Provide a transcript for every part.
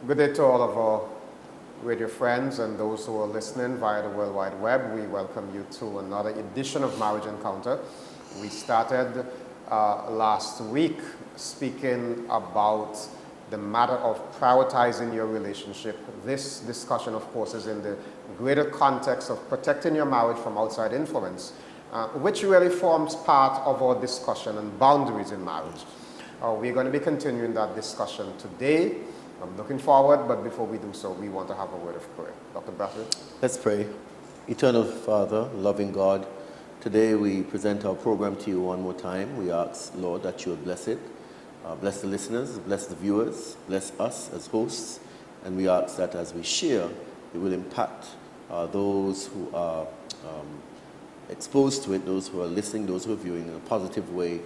Good day to all of our radio friends and those who are listening via the World Wide Web. We welcome you to another edition of Marriage Encounter. We started last week speaking about the matter of prioritizing your relationship. This discussion, of course, is in the greater context of protecting your marriage from outside influence, which really forms part of our discussion on boundaries in marriage. We're going to be continuing that discussion today. I'm looking forward, but before we do so, we want to have a word of prayer. Dr. Braithwaite. Let's pray. Eternal Father, loving God, today we present our program to you one more time. We ask, Lord, that you would bless it. Bless the listeners, bless the viewers, bless us as hosts, and we ask that as we share, it will impact those who are exposed to it, those who are listening, those who are viewing in a positive way,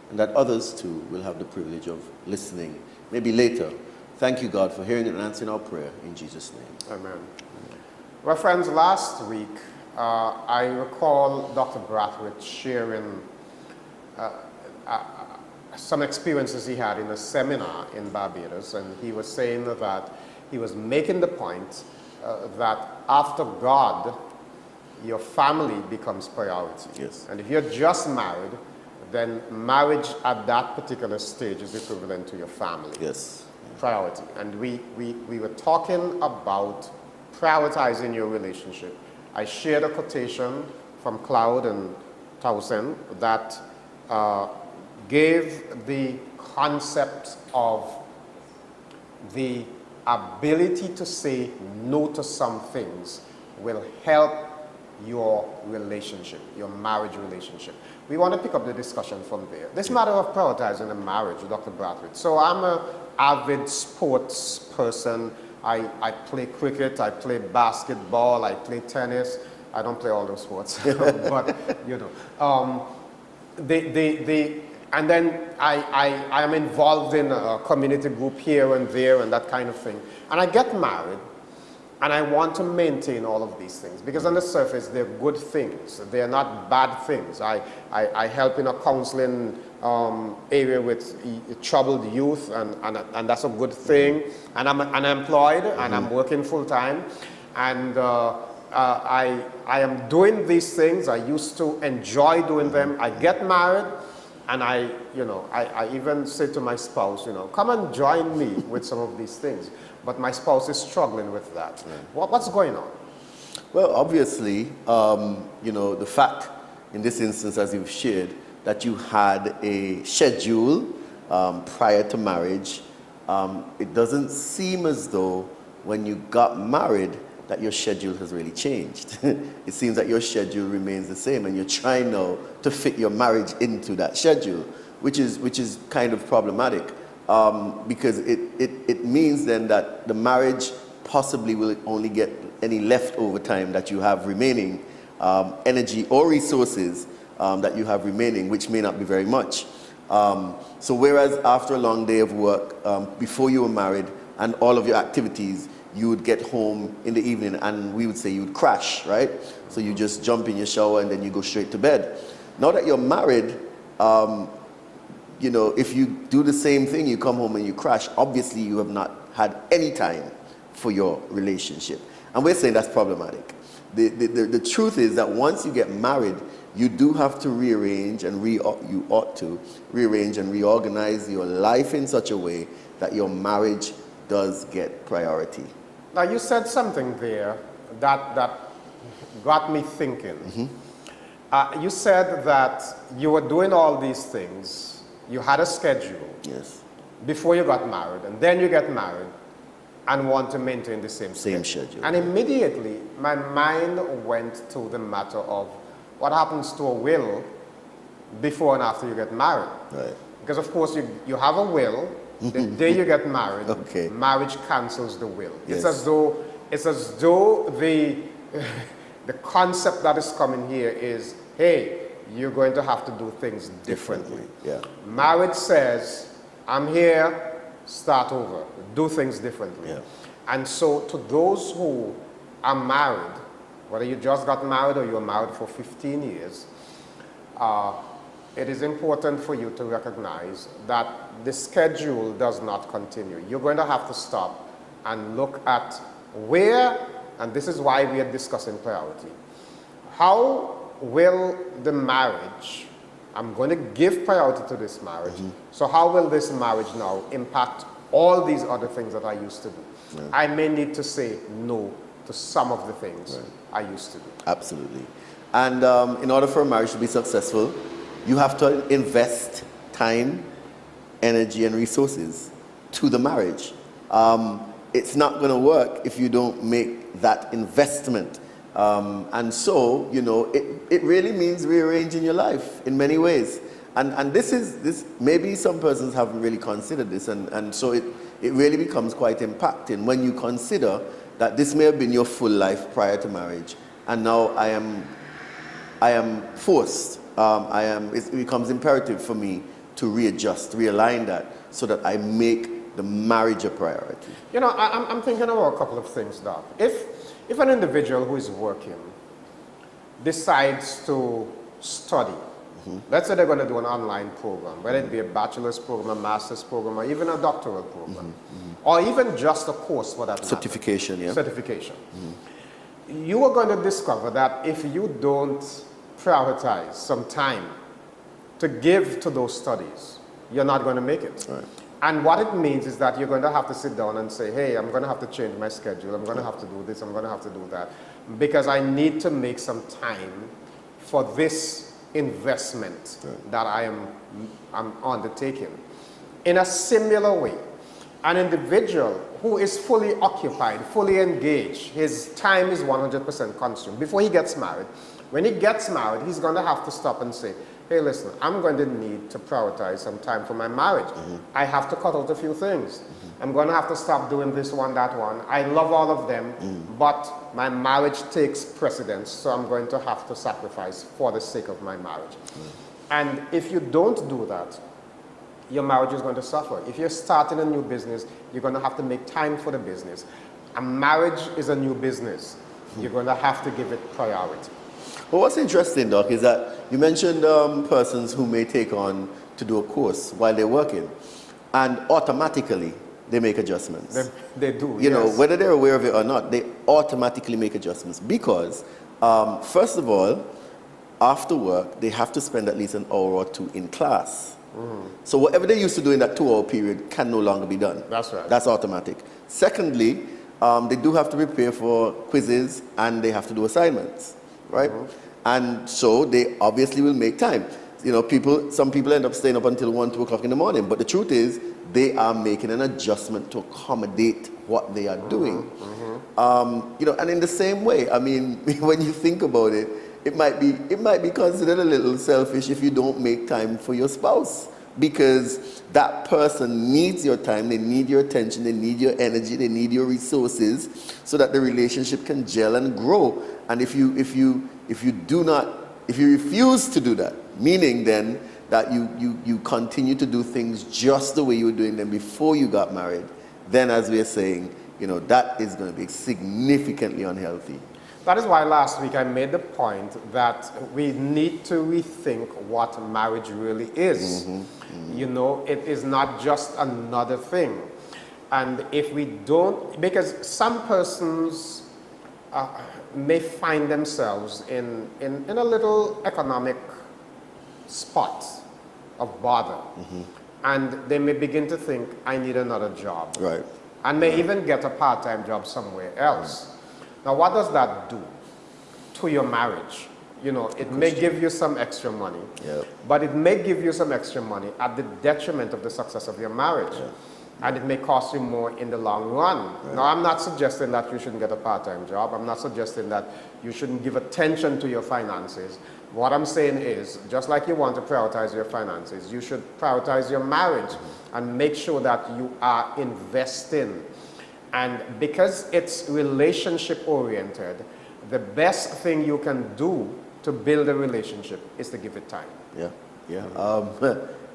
and that others too will have the privilege of listening, maybe later. Thank you, God, for hearing and answering our prayer in Jesus' name. Amen. Well, friends, last week, I recall Dr. Braithwaite sharing some experiences he had in a seminar in Barbados, and he was saying that he was making the point that after God, your family becomes priority. Yes. And if you're just married, then marriage at that particular stage is equivalent to your family. Yes. Priority. And we were talking about prioritizing your relationship. I shared a quotation from Cloud and Towson that gave the concept of the ability to say no to some things will help your relationship, your marriage relationship. We want to pick up the discussion from there. This matter of prioritizing a marriage, Dr. Braithwaite. So I'm an avid sports person. I play cricket, I play basketball, I play tennis. I don't play all those sports, but you know. And then I am involved in a community group here and there and that kind of thing. And I get married, and I want to maintain all of these things because on the surface they're good things. They're not bad things. I help in a counseling area with troubled youth, and that's a good thing. And I'm unemployed, and I'm working full time, and I am doing these things. I used to enjoy doing them. I get married, and I even say to my spouse, come and join me with some of these things. But my spouse is struggling with that. What's going on? Well, obviously, the fact in this instance, as you've shared, that you had a schedule prior to marriage, it doesn't seem as though when you got married that your schedule has really changed. It seems that your schedule remains the same, and you're trying now to fit your marriage into that schedule, which is kind of problematic. Because it means then that the marriage possibly will only get any leftover time that you have remaining, energy or resources that you have remaining, which may not be very much. So whereas after a long day of work, before you were married and all of your activities, you would get home in the evening and we would say you would crash, right? So you just jump in your shower and then you go straight to bed. Now that you're married, if you do the same thing, you come home and you crash, obviously you have not had any time for your relationship. And we're saying that's problematic. The truth is that once you get married, you do have to rearrange and you ought to rearrange and reorganize your life in such a way that your marriage does get priority. Now you said something there that got me thinking. Mm-hmm. You said that you were doing all these things. You had a schedule. Yes. Before you got married, and then you get married and want to maintain the same schedule. And immediately my mind went to the matter of what happens to a will before and after you get married. Right. Because of course you have a will. The day you get married, okay, marriage cancels the will. Yes. It's as though the concept that is coming here is, hey, you're going to have to do things differently. Yeah. Marriage says, I'm here, start over, do things differently. Yeah. And so to those who are married, whether you just got married or you're married for 15 years, it is important for you to recognize that the schedule does not continue. You're going to have to stop and look at where, and this is why we are discussing priority. How will the marriage, I'm going to give priority to this marriage, so how will this marriage now impact all these other things that I used to do? Right. I may need to say no to some of the things I used to do. Absolutely. And in order for a marriage to be successful, you have to invest time, energy, and resources to the marriage. It's not going to work if you don't make that investment. And so, you know, it really means rearranging your life in many ways. And this maybe some persons haven't really considered this, and so it really becomes quite impacting when you consider that this may have been your full life prior to marriage, and now I am forced, it becomes imperative for me to readjust, realign that, so that I make the marriage a priority. You know, I'm thinking about a couple of things, Doc. If an individual who is working decides to study, let's say they're going to do an online program, whether it be a bachelor's program, a master's program, or even a doctoral program, or even just a course for that matter. Certification, yeah. Certification. You are going to discover that if you don't prioritize some time to give to those studies, you're not going to make it. Right. And what it means is that you're going to have to sit down and say, hey, I'm going to have to change my schedule, I'm going to have to do this, I'm going to have to do that, because I need to make some time for this investment that I'm undertaking. In a similar way, an individual who is fully occupied, fully engaged, his time is 100% consumed. Before he gets married, when he gets married, he's going to have to stop and say, hey, listen, I'm going to need to prioritize some time for my marriage. I have to cut out a few things. I'm going to have to stop doing this one, that one. I love all of them, but my marriage takes precedence, so I'm going to have to sacrifice for the sake of my marriage. And if you don't do that, your marriage is going to suffer. If you're starting a new business, you're going to have to make time for the business. A marriage is a new business. You're going to have to give it priority. Well, what's interesting, Doc, is that you mentioned persons who may take on to do a course while they're working, and automatically they make adjustments. They do, You know, whether they're aware of it or not, they automatically make adjustments because, first of all, after work, they have to spend at least an hour or two in class. So whatever they used to do in that 2-hour period can no longer be done. That's right. That's automatic. Secondly, they do have to prepare for quizzes and they have to do assignments, right? And so they obviously will make time. You know, some people end up staying up until 1, 2 o'clock in the morning, but the truth is they are making an adjustment to accommodate what they are doing. You know, and in the same way, I mean, when you think about it, it might be considered a little selfish if you don't make time for your spouse, because that person needs your time, they need your attention, they need your energy, they need your resources so that the relationship can gel and grow. And if you refuse to do that, meaning then that you continue to do things just the way you were doing them before you got married, then as we're saying, you know, that is going to be significantly unhealthy. That is why last week I made the point that we need to rethink what marriage really is. You know, it is not just another thing. And if we don't, because some persons may find themselves in a little economic spot of bother. And they may begin to think, I need another job. Right. And may even get a part-time job somewhere else. Now, what does that do to your marriage? You know, it may give you some extra money, but it may give you some extra money at the detriment of the success of your marriage. And it may cost you more in the long run. Now, I'm not suggesting that you shouldn't get a part-time job. I'm not suggesting that you shouldn't give attention to your finances. What I'm saying is, just like you want to prioritize your finances, you should prioritize your marriage and make sure that you are investing. And because it's relationship-oriented, the best thing you can do to build a relationship is to give it time. You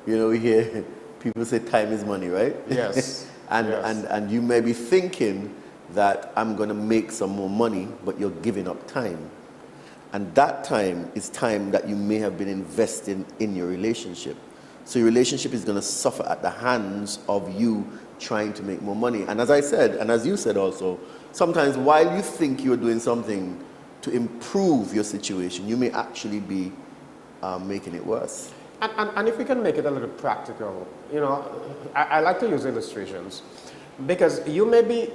know, we hear people say time is money, right? Yes. And you may be thinking that I'm going to make some more money, but you're giving up time. And that time is time that you may have been investing in your relationship. So your relationship is going to suffer at the hands of you trying to make more money. And as I said, and as you said also, sometimes while you think you're doing something to improve your situation, you may actually be making it worse. And if we can make it a little practical, you know, I like to use illustrations because you may be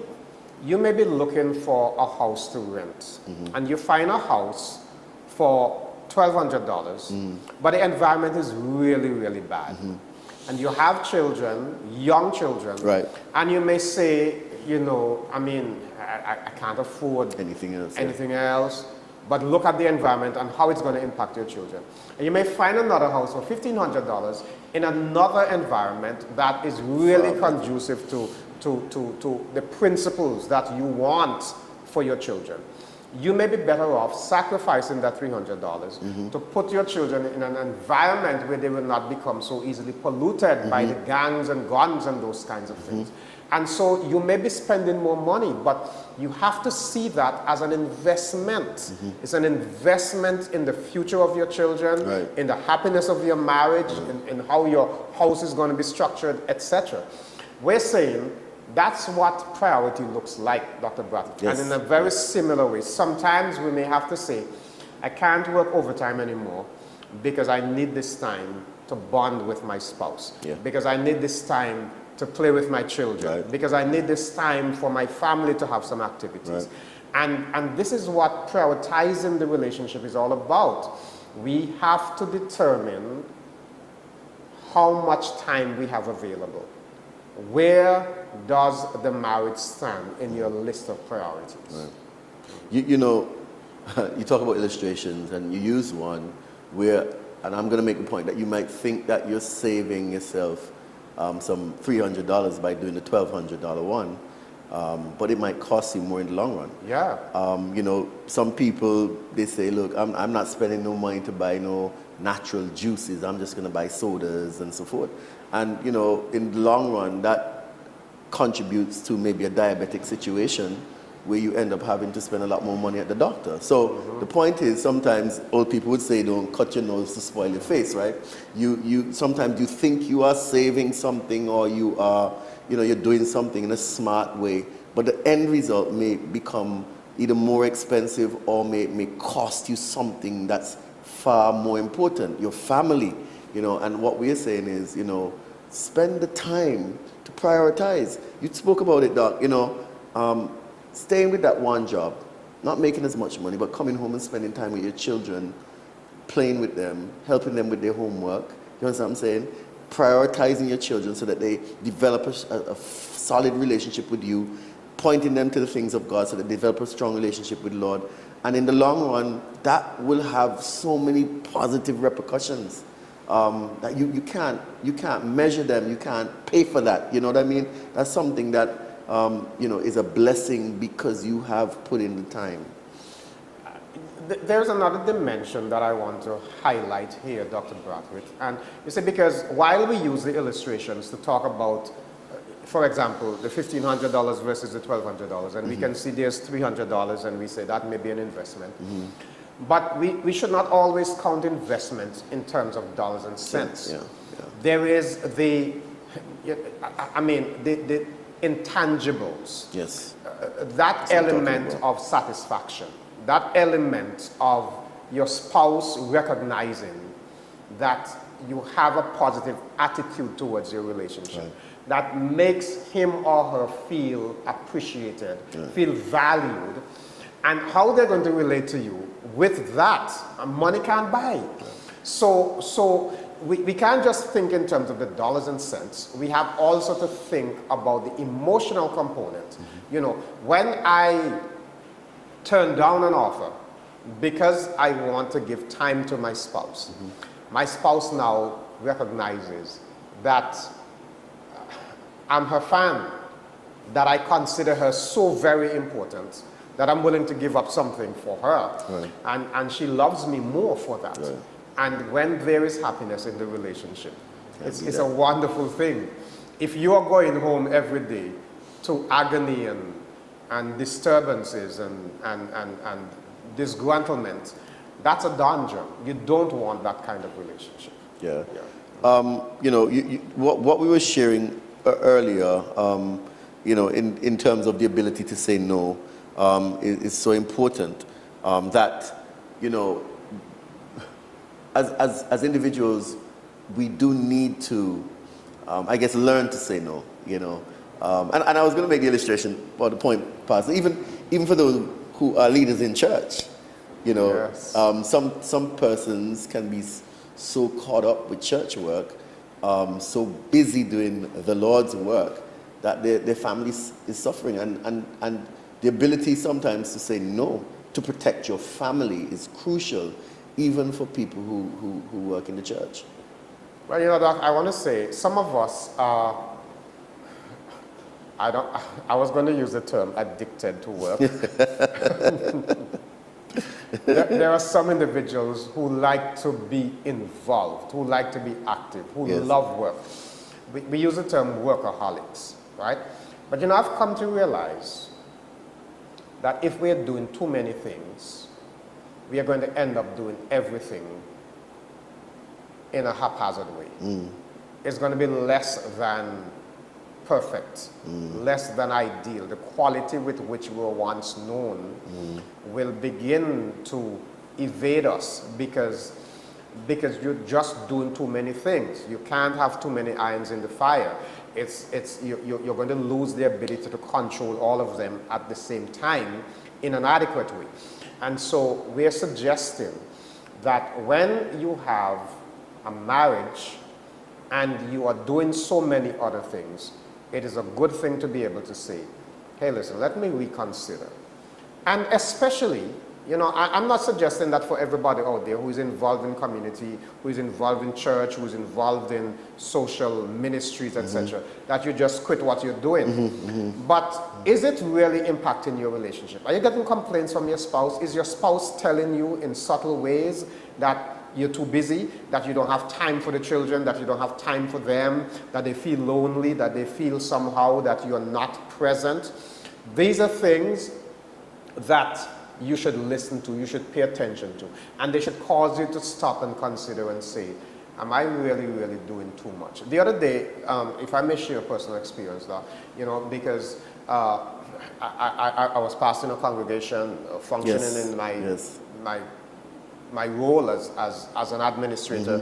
looking for a house to rent, and you find a house for $1,200, but the environment is really, really bad. And you have children, young children, right? And you may say, you know, I mean, I can't afford anything else. But look at the environment and how it's going to impact your children. And you may find another house for $1,500 in another environment that is really conducive to the principles that you want for your children. You may be better off sacrificing that $300 to put your children in an environment where they will not become so easily polluted by the gangs and guns and those kinds of things. And so you may be spending more money, but you have to see that as an investment. It's an investment in the future of your children, in the happiness of your marriage, in how your house is going to be structured, etc. We're saying that's what priority looks like, Dr. Braithwaite. Yes. And in a very similar way, sometimes we may have to say, I can't work overtime anymore because I need this time to bond with my spouse, because I need this time to play with my children, because I need this time for my family to have some activities. And this is what prioritizing the relationship is all about. We have to determine how much time we have available. Where does the marriage stand in your list of priorities? You know, you talk about illustrations and you use one where, and I'm going to make the point that you might think that you're saving yourself some $300 by doing the $1,200 one, but it might cost you more in the long run. You know, some people, they say, look, I'm not spending no money to buy no natural juices. I'm just going to buy sodas and so forth. And, you know, in the long run, that contributes to maybe a diabetic situation where you end up having to spend a lot more money at the doctor. So the point is, sometimes old people would say, don't cut your nose to spoil your face, right? Sometimes you think you are saving something, or you are, you know, you're doing something in a smart way, but the end result may become either more expensive or may cost you something that's far more important, your family, you know. And what we're saying is, you know, spend the time to prioritize. You spoke about it, Doc, you know, staying with that one job, not making as much money, but coming home and spending time with your children, playing with them, helping them with their homework. You understand what I'm saying? Prioritizing your children so that they develop a solid relationship with you, pointing them to the things of God so that they develop a strong relationship with the Lord. And in the long run, that will have so many positive repercussions that you can't measure them, you can't pay for that. You know what I mean? That's something that you know, is a blessing because you have put in the time. There's another dimension that I want to highlight here, Dr. Braithwaite. And you see, because while we use the illustrations to talk about, for example, the $1,500 versus the $1,200, and we can see there's $300, and we say that may be an investment. But we should not always count investments in terms of dollars and cents. There is the intangibles. That element of satisfaction, that element of your spouse recognizing that you have a positive attitude towards your relationship, that makes him or her feel appreciated, feel valued, and how they're going to relate to you with that, money can't buy. So we can't just think in terms of the dollars and cents. We have also to think about the emotional component. You know, when I turn down an offer because I want to give time to my spouse, my spouse now recognizes that I'm her fan, that I consider her so very important that I'm willing to give up something for her. And she loves me more for that. And when there is happiness in the relationship, it's a wonderful thing. If you are going home every day to agony and disturbances and disgruntlement, that's a danger. You don't want that kind of relationship. You know, what we were sharing earlier, in terms of the ability to say no, is so important, that, as individuals, we do need to, I guess, learn to say no, And I was going to make the illustration, or the point, Pastor, even for those who are leaders in church, Yes. some persons can be so caught up with church work, so busy doing the Lord's work, that their family is suffering. And the ability sometimes to say no, to protect your family, is crucial, even for people who work in the church. Well, Doc, I want to say, some of us are, I was going to use the term addicted to work. There are some individuals who like to be involved, who like to be active, who Yes. love work. We use the term workaholics, right? But I've come to realize that if we are doing too many things, we are going to end up doing everything in a haphazard way. It's going to be less than perfect, less than ideal. The quality with which we were once known will begin to evade us because you're just doing too many things. You can't have too many irons in the fire. You're going to lose the ability to control all of them at the same time in an adequate way. And so we're suggesting that when you have a marriage and you are doing so many other things, it is a good thing to be able to say, hey, listen, let me reconsider. And especially, I'm not suggesting that for everybody out there who is involved in community, who is involved in church, who is involved in social ministries, etc., that you just quit what you're doing. But is it really impacting your relationship? Are you getting complaints from your spouse? Is your spouse telling you in subtle ways that you're too busy, that you don't have time for the children, that you don't have time for them, that they feel lonely, that they feel somehow that you're not present? These are things that you should listen to, you should pay attention to, and they should cause you to stop and consider and say, am I really, really doing too much? The other day, if I may share a personal experience, because I was pastoring a congregation, functioning in my role as an administrator,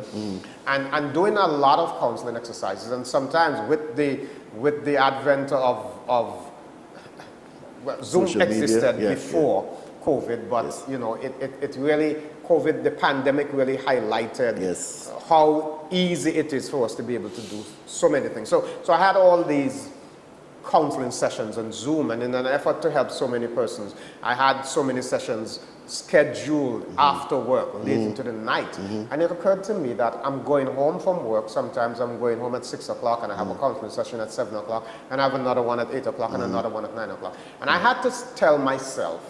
and doing a lot of counseling exercises, and sometimes with the advent of Zoom Social media, existed before COVID, but it really, COVID, the pandemic really highlighted how easy it is for us to be able to do so many things. So I had all these counseling sessions on Zoom, and in an effort to help so many persons, I had so many sessions scheduled after work, late into the night. And it occurred to me that I'm going home from work. Sometimes I'm going home at 6 o'clock and I have a counseling session at 7 o'clock, and I have another one at 8 o'clock and another one at 9 o'clock. And I had to tell myself,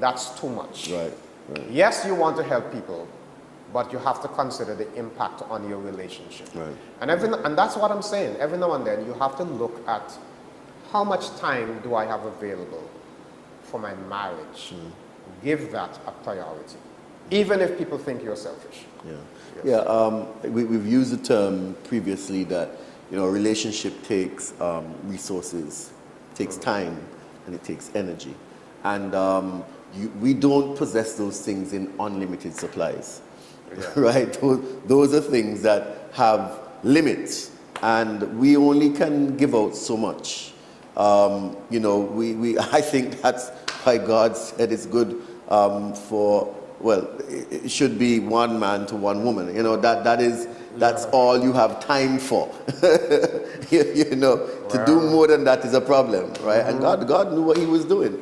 that's too much. Right. Yes, you want to help people, but you have to consider the impact on your relationship. Right. And that's what I'm saying. Every now and then you have to look at how much time do I have available for my marriage. Give that a priority, even if people think you're selfish. We've used the term previously that a relationship takes resources, takes time, and it takes energy, and we don't possess those things in unlimited supplies, right? Those are things that have limits, and we only can give out so much. I think that's why God said it's good it should be one man to one woman. That's all you have time for. To do more than that is a problem, right? And God knew what He was doing.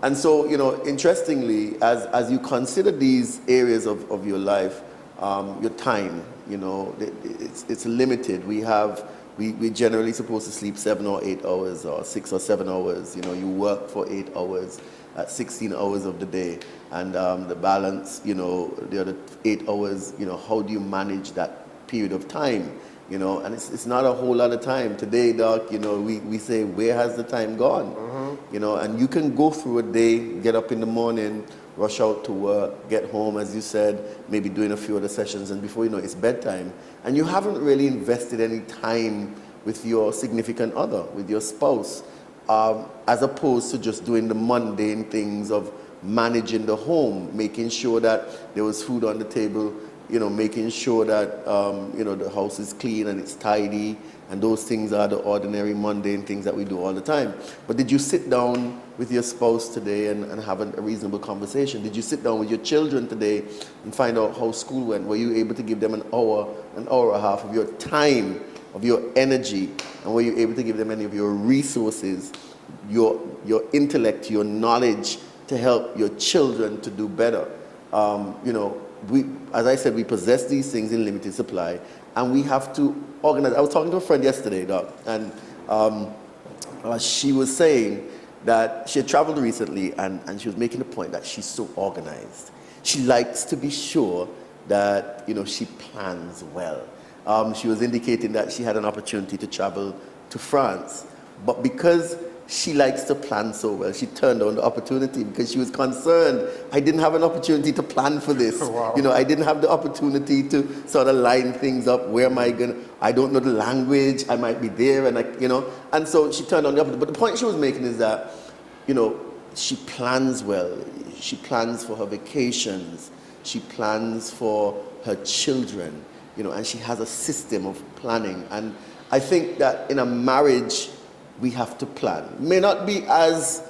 And so, interestingly, as you consider these areas of your life, your time, it's limited. We generally supposed to sleep 7 or 8 hours, or 6 or 7 hours. You work for 8 hours at 16 hours of the day, and the balance, the other 8 hours. How do you manage that period of time? And it's not a whole lot of time today, Doc. We say, where has the time gone? And you can go through a day, get up in the morning, rush out to work, get home, as you said, maybe doing a few other sessions, and before you know it, it's bedtime. And you haven't really invested any time with your significant other, with your spouse, as opposed to just doing the mundane things of managing the home, making sure that there was food on the table, making sure that, the house is clean and it's tidy, and those things are the ordinary, mundane things that we do all the time. But did you sit down with your spouse today and have a reasonable conversation? Did you sit down with your children today and find out how school went? Were you able to give them an hour and a half of your time, of your energy, and were you able to give them any of your resources, your intellect, your knowledge, to help your children to do better? As I said, we possess these things in limited supply, and we have to organize. I was talking to a friend yesterday, Doc, and she was saying that she had traveled recently, and she was making the point that she's so organized. She likes to be sure that, she plans well. She was indicating that she had an opportunity to travel to France, but because she likes to plan so well, she turned down the opportunity because she was concerned. I didn't have an opportunity to plan for this. Wow. I didn't have the opportunity to sort of line things up. Where am I going? I don't know the language. I might be there, and and so she turned down the opportunity. But the point she was making is that, she plans well. She plans for her vacations. She plans for her children. And she has a system of planning. And I think that in a marriage, we have to plan. May not be as,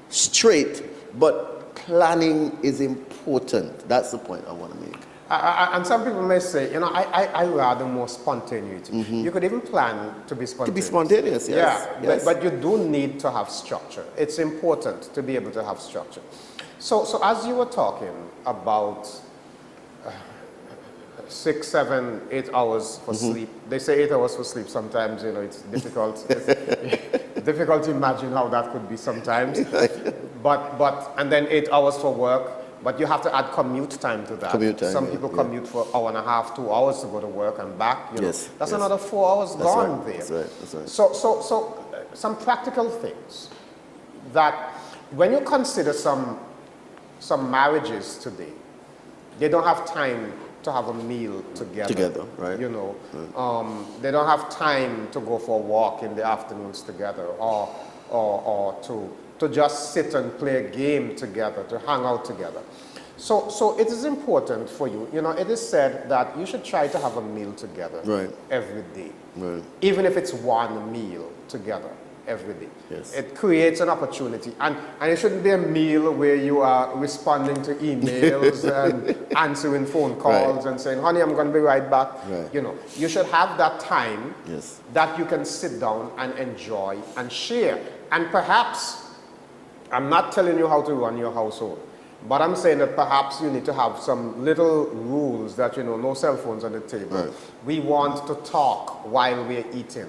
straight, but planning is important. That's the point I want to make. And some people may say, I rather more spontaneity. Mm-hmm. You could even plan to be spontaneous. To be spontaneous, yes. Yeah, yes. But you do need to have structure. It's important to be able to have structure. So as you were talking about 6, 7, 8 hours for sleep. They say 8 hours for sleep. Sometimes, it's difficult. It's difficult to imagine how that could be sometimes. And then 8 hours for work. But you have to add commute time to that. Commute time, Some people commute for an hour and a half, 2 hours to go to work and back. That's another 4 hours gone there. That's right. So some practical things that when you consider some marriages today, they don't have time to have a meal together. Right. They don't have time to go for a walk in the afternoons together, or to just sit and play a game together, to hang out together. So it is important for you. It is said that you should try to have a meal together every day, even if it's one meal together every day. Yes. It creates an opportunity, and it shouldn't be a meal where you are responding to emails and answering phone calls and saying, honey, I'm going to be right back. You should have that time that you can sit down and enjoy and share. And perhaps, I'm not telling you how to run your household, but I'm saying that perhaps you need to have some little rules that, no cell phones on the table. Right. We want to talk while we're eating.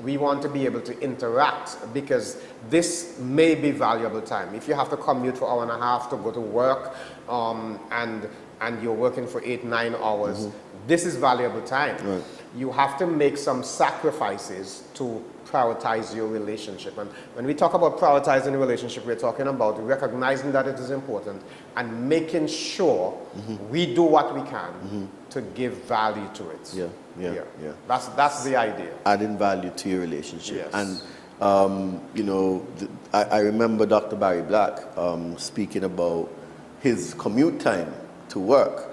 We want to be able to interact, because this may be valuable time. If you have to commute for an hour and a half to go to work, and you're working for 8, 9 hours, this is valuable time. Right. You have to make some sacrifices to prioritize your relationship. And when we talk about prioritizing a relationship, we're talking about recognizing that it is important and making sure we do what we can to give value to it. Yeah. That's the idea. Adding value to your relationship. Yes. And, I remember Dr. Barry Black speaking about his commute time to work.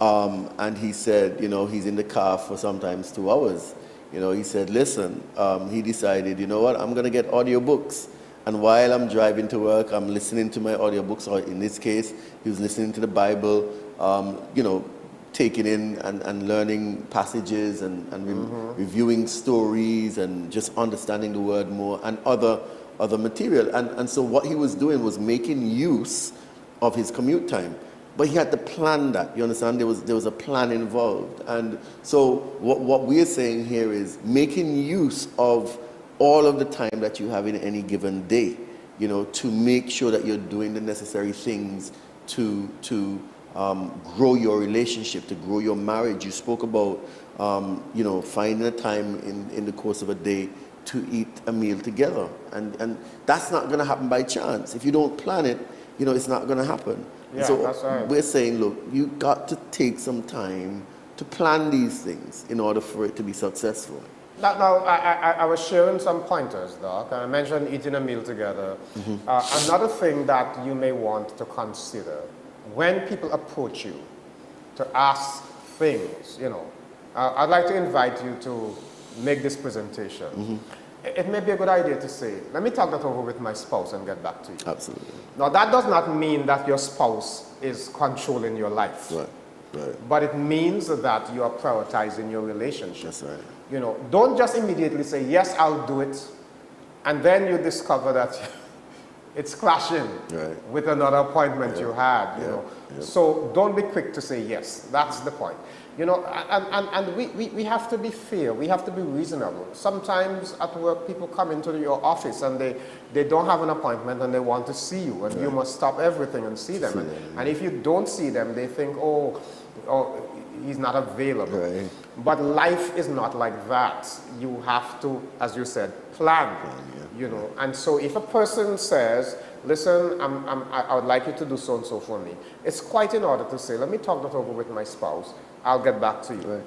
And he said, he's in the car for sometimes 2 hours. He said, listen, he decided, I'm going to get audiobooks. And while I'm driving to work, I'm listening to my audiobooks, or in this case, he was listening to the Bible, taking in and learning passages and reviewing stories and just understanding the word more and other material. And so what he was doing was making use of his commute time. But he had to plan that, you understand? There was a plan involved. And so what we're saying here is making use of all of the time that you have in any given day, to make sure that you're doing the necessary things to grow your relationship, to grow your marriage. You spoke about, finding a time in the course of a day to eat a meal together. And that's not going to happen by chance. If you don't plan it, it's not going to happen. Yeah, so that's right. We're saying, look, you got to take some time to plan these things in order for it to be successful. Now, I was sharing some pointers, Doc. I mentioned eating a meal together. Another thing that you may want to consider when people approach you to ask things, I'd like to invite you to make this presentation. It may be a good idea to say, let me talk that over with my spouse and get back to you. Absolutely. Now, that does not mean that your spouse is controlling your life. Right. But it means that you are prioritizing your relationship. That's right. Don't just immediately say, yes, I'll do it, and then you discover that it's clashing with another appointment you had, So don't be quick to say yes. That's the point. And we have to be fair. We have to be reasonable. Sometimes at work, people come into your office and they don't have an appointment and they want to see you, and you must stop everything and see them. And if you don't see them, they think, oh, he's not available. Right. But life is not like that. You have to, as you said, plan. And so if a person says, listen, I would like you to do so and so for me, it's quite in order to say, let me talk that over with my spouse. I'll get back to you. Right.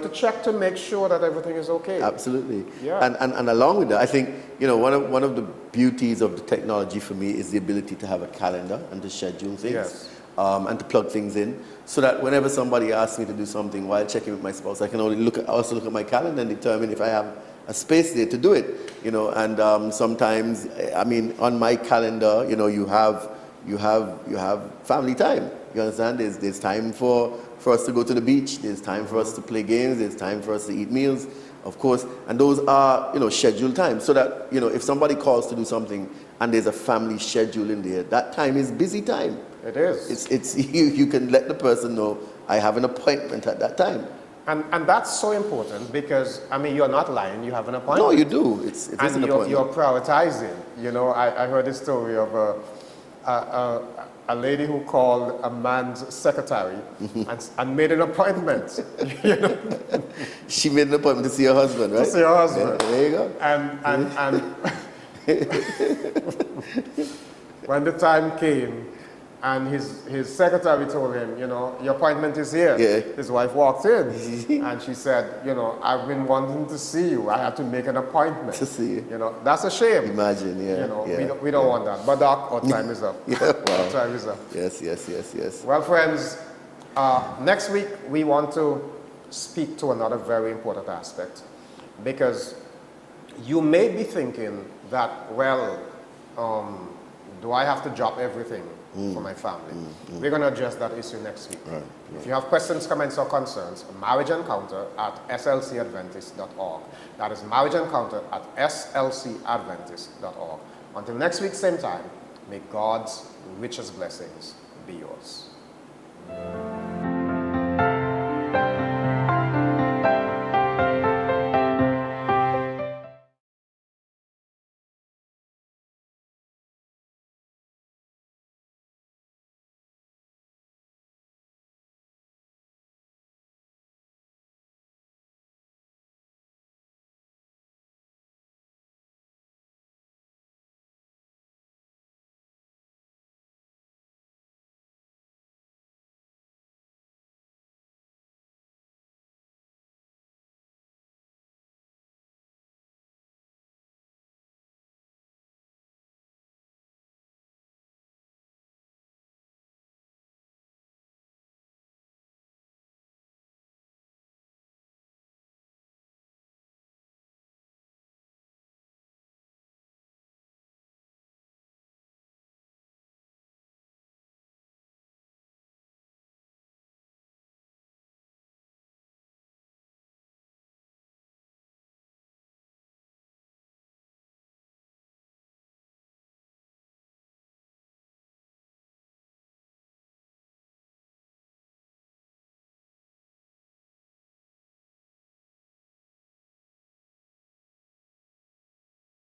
To check to make sure that everything is okay. Absolutely. Yeah. And along with that, I think, one of the beauties of the technology for me is the ability to have a calendar and to schedule things. Yes. And to plug things in, so that whenever somebody asks me to do something while checking with my spouse, I can also look at my calendar and determine if I have a space there to do it. And sometimes, on my calendar, you have family time. You understand? There's time for us to go to the beach. There's time for us to play games. There's time for us to eat meals, of course. And those are scheduled times, so that if somebody calls to do something and there's a family schedule in there, that time is busy time. It is. It's you can let the person know, I have an appointment at that time. And that's so important because, you're not lying, you have an appointment. No, you do. It is an appointment. You're prioritizing. I heard a story of a lady who called a man's secretary and made an appointment. She made an appointment to see her husband, right? To see her husband. Yeah, there you go. And when the time came, and his secretary told him, your appointment is here. Yeah. His wife walked in, and she said, I've been wanting to see you. I had to make an appointment. To see you. That's a shame. Imagine, yeah. We don't want that. But Doc, our time is up. Yeah, wow. Our time is up. Yes. Well, friends, next week we want to speak to another very important aspect, because you may be thinking that, do I have to drop everything for my family? We're going to address that issue next week. Right. If you have questions, comments, or concerns, Marriage Encounter at slcadventist.org. That is Marriage Encounter at slcadventist.org. Until next week, same time, may God's richest blessings be yours.